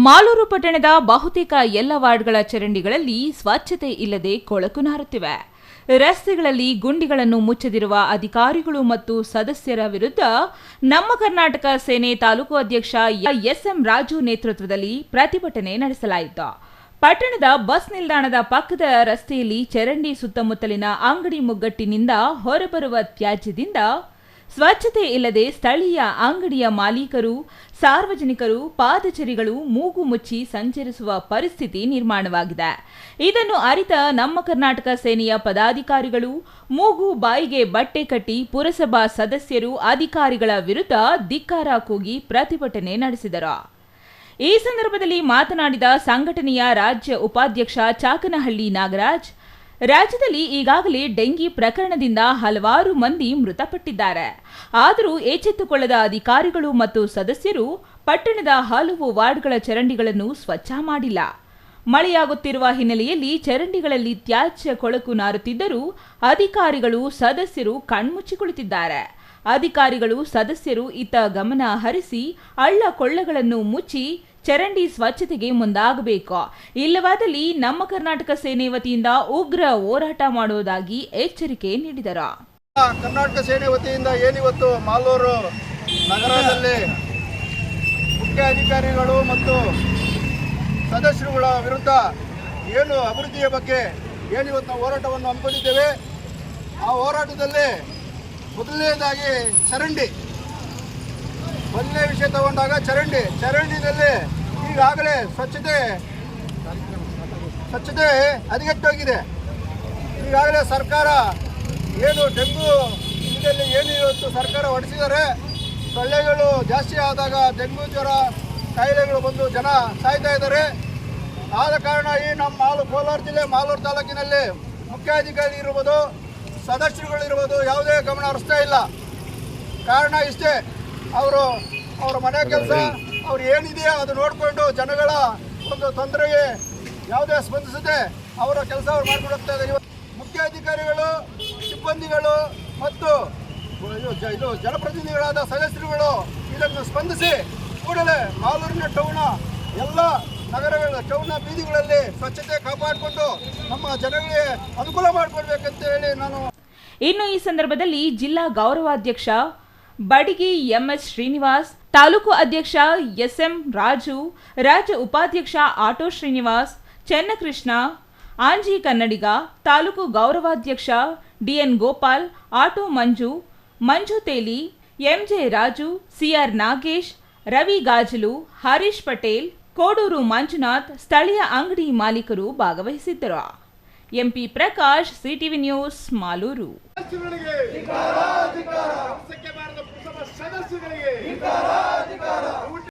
ಮಾಲೂರು ಪಟ್ಟಣದ ಬಹುತೇಕ ಎಲ್ಲ ವಾರ್ಡ್ಗಳ ಚರಂಡಿಗಳಲ್ಲಿ ಸ್ವಚ್ಛತೆ ಇಲ್ಲದೆ ಕೊಳಕು ನಾರುತ್ತಿವೆ. ರಸ್ತೆಗಳಲ್ಲಿ ಗುಂಡಿಗಳನ್ನು ಮುಚ್ಚದಿರುವ ಅಧಿಕಾರಿಗಳು ಮತ್ತು ಸದಸ್ಯರ ವಿರುದ್ಧ ನಮ್ಮ ಕರ್ನಾಟಕ ಸೇನೆ ತಾಲೂಕು ಅಧ್ಯಕ್ಷ ಎಸ್ಎಂ ರಾಜು ನೇತೃತ್ವದಲ್ಲಿ ಪ್ರತಿಭಟನೆ ನಡೆಸಲಾಯಿತು. ಪಟ್ಟಣದ ಬಸ್ ನಿಲ್ದಾಣದ ಪಕ್ಕದ ರಸ್ತೆಯಲ್ಲಿ ಚರಂಡಿ ಸುತ್ತಮುತ್ತಲಿನ ಅಂಗಡಿ ಮುಗ್ಗಟ್ಟಿನಿಂದ ಹೊರಬರುವ ತ್ಯಾಜ್ಯದಿಂದ ಸ್ವಚ್ಛತೆ ಇಲ್ಲದೆ ಸ್ಥಳೀಯ ಅಂಗಡಿಯ ಮಾಲೀಕರು, ಸಾರ್ವಜನಿಕರು, ಪಾದಚಾರಿಗಳು ಮೂಗು ಮುಚ್ಚಿ ಸಂಚರಿಸುವ ಪರಿಸ್ಥಿತಿ ನಿರ್ಮಾಣವಾಗಿದೆ. ಇದನ್ನು ಅರಿತ ನಮ್ಮ ಕರ್ನಾಟಕ ಸೇನೆಯ ಪದಾಧಿಕಾರಿಗಳು ಮೂಗು ಬಾಯಿಗೆ ಬಟ್ಟೆ ಕಟ್ಟಿ ಪುರಸಭಾ ಸದಸ್ಯರು ಅಧಿಕಾರಿಗಳ ವಿರುದ್ಧ ಧಿಕ್ಕಾರ ಕೂಗಿ ಪ್ರತಿಭಟನೆ ನಡೆಸಿದರು. ಈ ಸಂದರ್ಭದಲ್ಲಿ ಮಾತನಾಡಿದ ಸಂಘಟನೆಯ ರಾಜ್ಯ ಉಪಾಧ್ಯಕ್ಷ ಚಾಕನಹಳ್ಳಿ ನಾಗರಾಜ್, ರಾಜ್ಯದಲ್ಲಿ ಈಗಾಗಲೇ ಡೆಂಗಿ ಪ್ರಕರಣದಿಂದ ಹಲವಾರು ಮಂದಿ ಮೃತಪಟ್ಟಿದ್ದಾರೆ. ಆದರೂ ಎಚ್ಚೆತ್ತುಕೊಳ್ಳದ ಅಧಿಕಾರಿಗಳು ಮತ್ತು ಸದಸ್ಯರು ಪಟ್ಟಣದ ಹಲವು ವಾರ್ಡ್ಗಳ ಚರಂಡಿಗಳನ್ನು ಸ್ವಚ್ಛ ಮಾಡಿಲ್ಲ. ಮಳೆಯಾಗುತ್ತಿರುವ ಹಿನ್ನೆಲೆಯಲ್ಲಿ ಚರಂಡಿಗಳಲ್ಲಿ ತ್ಯಾಜ್ಯ ಕೊಳಕು ನಾರುತ್ತಿದ್ದರೂ ಅಧಿಕಾರಿಗಳು, ಸದಸ್ಯರು ಕಣ್ಮುಚ್ಚಿ ಕುಳಿತಿದ್ದಾರೆ. ಅಧಿಕಾರಿಗಳು, ಸದಸ್ಯರು ಇತ್ತ ಗಮನ ಹರಿಸಿ ಹಳ್ಳ ಕೊಳ್ಳಗಳನ್ನು ಮುಚ್ಚಿ ಚರಂಡಿ ಸ್ವಚ್ಛತೆಗೆ ಮುಂದಾಗಬೇಕು. ಇಲ್ಲವಾದಲ್ಲಿ ನಮ್ಮ ಕರ್ನಾಟಕ ಸೇನೆ ವತಿಯಿಂದ ಉಗ್ರ ಹೋರಾಟ ಮಾಡುವುದಾಗಿ ಎಚ್ಚರಿಕೆ ನೀಡಿದರು. ಕರ್ನಾಟಕ ಸೇನೆ ವತಿಯಿಂದ ಏನಿವತ್ತು ಮಾಲೂರು ನಗರದಲ್ಲಿ ಮುಖ್ಯ ಅಧಿಕಾರಿಗಳು ಮತ್ತು ಸದಸ್ಯರುಗಳ ವಿರುದ್ಧ ಏನು ಅಭಿವೃದ್ಧಿಯ ಬಗ್ಗೆ ಏನಿವತ್ತು ನಾವು ಹೋರಾಟವನ್ನು ಹಮ್ಮಿಕೊಂಡಿದ್ದೇವೆ. ಆ ಹೋರಾಟದಲ್ಲಿ ಮೊದಲನೇದಾಗಿ ಚರಂಡಿ, ಮೊದಲನೇ ವಿಷಯ ತಗೊಂಡಾಗ ಚರಂಡಿನಲ್ಲಿ ಈಗಾಗಲೇ ಸ್ವಚ್ಛತೆ ಹದಗೆಟ್ಟೋಗಿದೆ. ಈಗಾಗಲೇ ಸರ್ಕಾರ ಏನು ಡೆಂಗು ಇದರಲ್ಲಿ ಏನು ಇವತ್ತು ಸರ್ಕಾರ ಹೊಡೆಸಿದ್ದಾರೆ, ಸೊಳ್ಳೆಗಳು ಜಾಸ್ತಿ ಆದಾಗ ಡೆಂಗು ಜ್ವರ ಕಾಯಿಲೆಗಳು ಬಂದು ಜನ ಸಾಯ್ತಾ ಇದ್ದಾರೆ. ಆದ ಕಾರಣ ಈ ನಮ್ಮ ಕೋಲಾರ ಜಿಲ್ಲೆ ಮಾಲೂರು ತಾಲೂಕಿನಲ್ಲಿ ಮುಖ್ಯಾಧಿಕಾರಿ ಇರ್ಬೋದು, ಸದಸ್ಯರುಗಳಿರ್ಬೋದು ಯಾವುದೇ ಗಮನ ಹರಿಸ್ತಾ ಇಲ್ಲ. ಕಾರಣ ಇಷ್ಟೇ, ಅವರ ಮನೆ ಕೆಲಸ ಅವ್ರು ಏನಿದೆಯೋ ಅದು ನೋಡಿಕೊಂಡು ಜನಗಳ ಒಂದು ತೊಂದರೆಗೆ ಯಾವುದೇ ಸ್ಪಂದಿಸದೆ ಅವರ ಕೆಲಸ ಅವ್ರು ಮಾಡ್ಕೊಂಡು ಹೋಗ್ತಾ ಇದ್ದಾರೆ. ಮುಖ್ಯ ಅಧಿಕಾರಿಗಳು, ಸಿಬ್ಬಂದಿಗಳು ಮತ್ತು ಜನಪ್ರತಿನಿಧಿಗಳಾದ ಸದಸ್ಯರುಗಳು ಇದನ್ನು ಸ್ಪಂದಿಸಿ ಕೂಡಲೇ ಮಾಲೂರಿನ ಟೌನ ಎಲ್ಲ ನಗರಗಳ ಟೌನ್ನ ಬೀದಿಗಳಲ್ಲಿ ಸ್ವಚ್ಛತೆ ಕಾಪಾಡಿಕೊಂಡು ನಮ್ಮ ಜನಗಳಿಗೆ ಅನುಕೂಲ ಮಾಡಿಕೊಡ್ಬೇಕಂತ ಹೇಳಿ ನಾನು. ಇನ್ನು ಈ ಸಂದರ್ಭದಲ್ಲಿ ಜಿಲ್ಲಾ ಗೌರವಾಧ್ಯಕ್ಷ ಬಡಿಗಿ ಎಂಎಸ್ ಶ್ರೀನಿವಾಸ್, ತಾಲೂಕು ಅಧ್ಯಕ್ಷ ಎಸ್ಎಂ ರಾಜು, ರಾಜ್ಯ ಉಪಾಧ್ಯಕ್ಷ ಆಟೋ ಶ್ರೀನಿವಾಸ್, ಚೆನ್ನಕೃಷ್ಣ, ಆಂಜಿ ಕನ್ನಡಿಗ, ತಾಲೂಕು ಗೌರವಾಧ್ಯಕ್ಷ ಡಿಎನ್ ಗೋಪಾಲ್, ಆಟೋ ಮಂಜು ತೇಲಿ, ಎಂಜೆ ರಾಜು, ಸಿಆರ್ ನಾಗೇಶ್, ರವಿ ಗಾಜಲು, ಹರೀಶ್ ಪಟೇಲ್, ಕೋಡೂರು ಮಂಜುನಾಥ್, ಸ್ಥಳೀಯ ಅಂಗಡಿ ಮಾಲೀಕರು ಭಾಗವಹಿಸಿದ್ದರು. MP Prakash, CTV news, Malur. ಸದಸ್ಯರಿಗೆ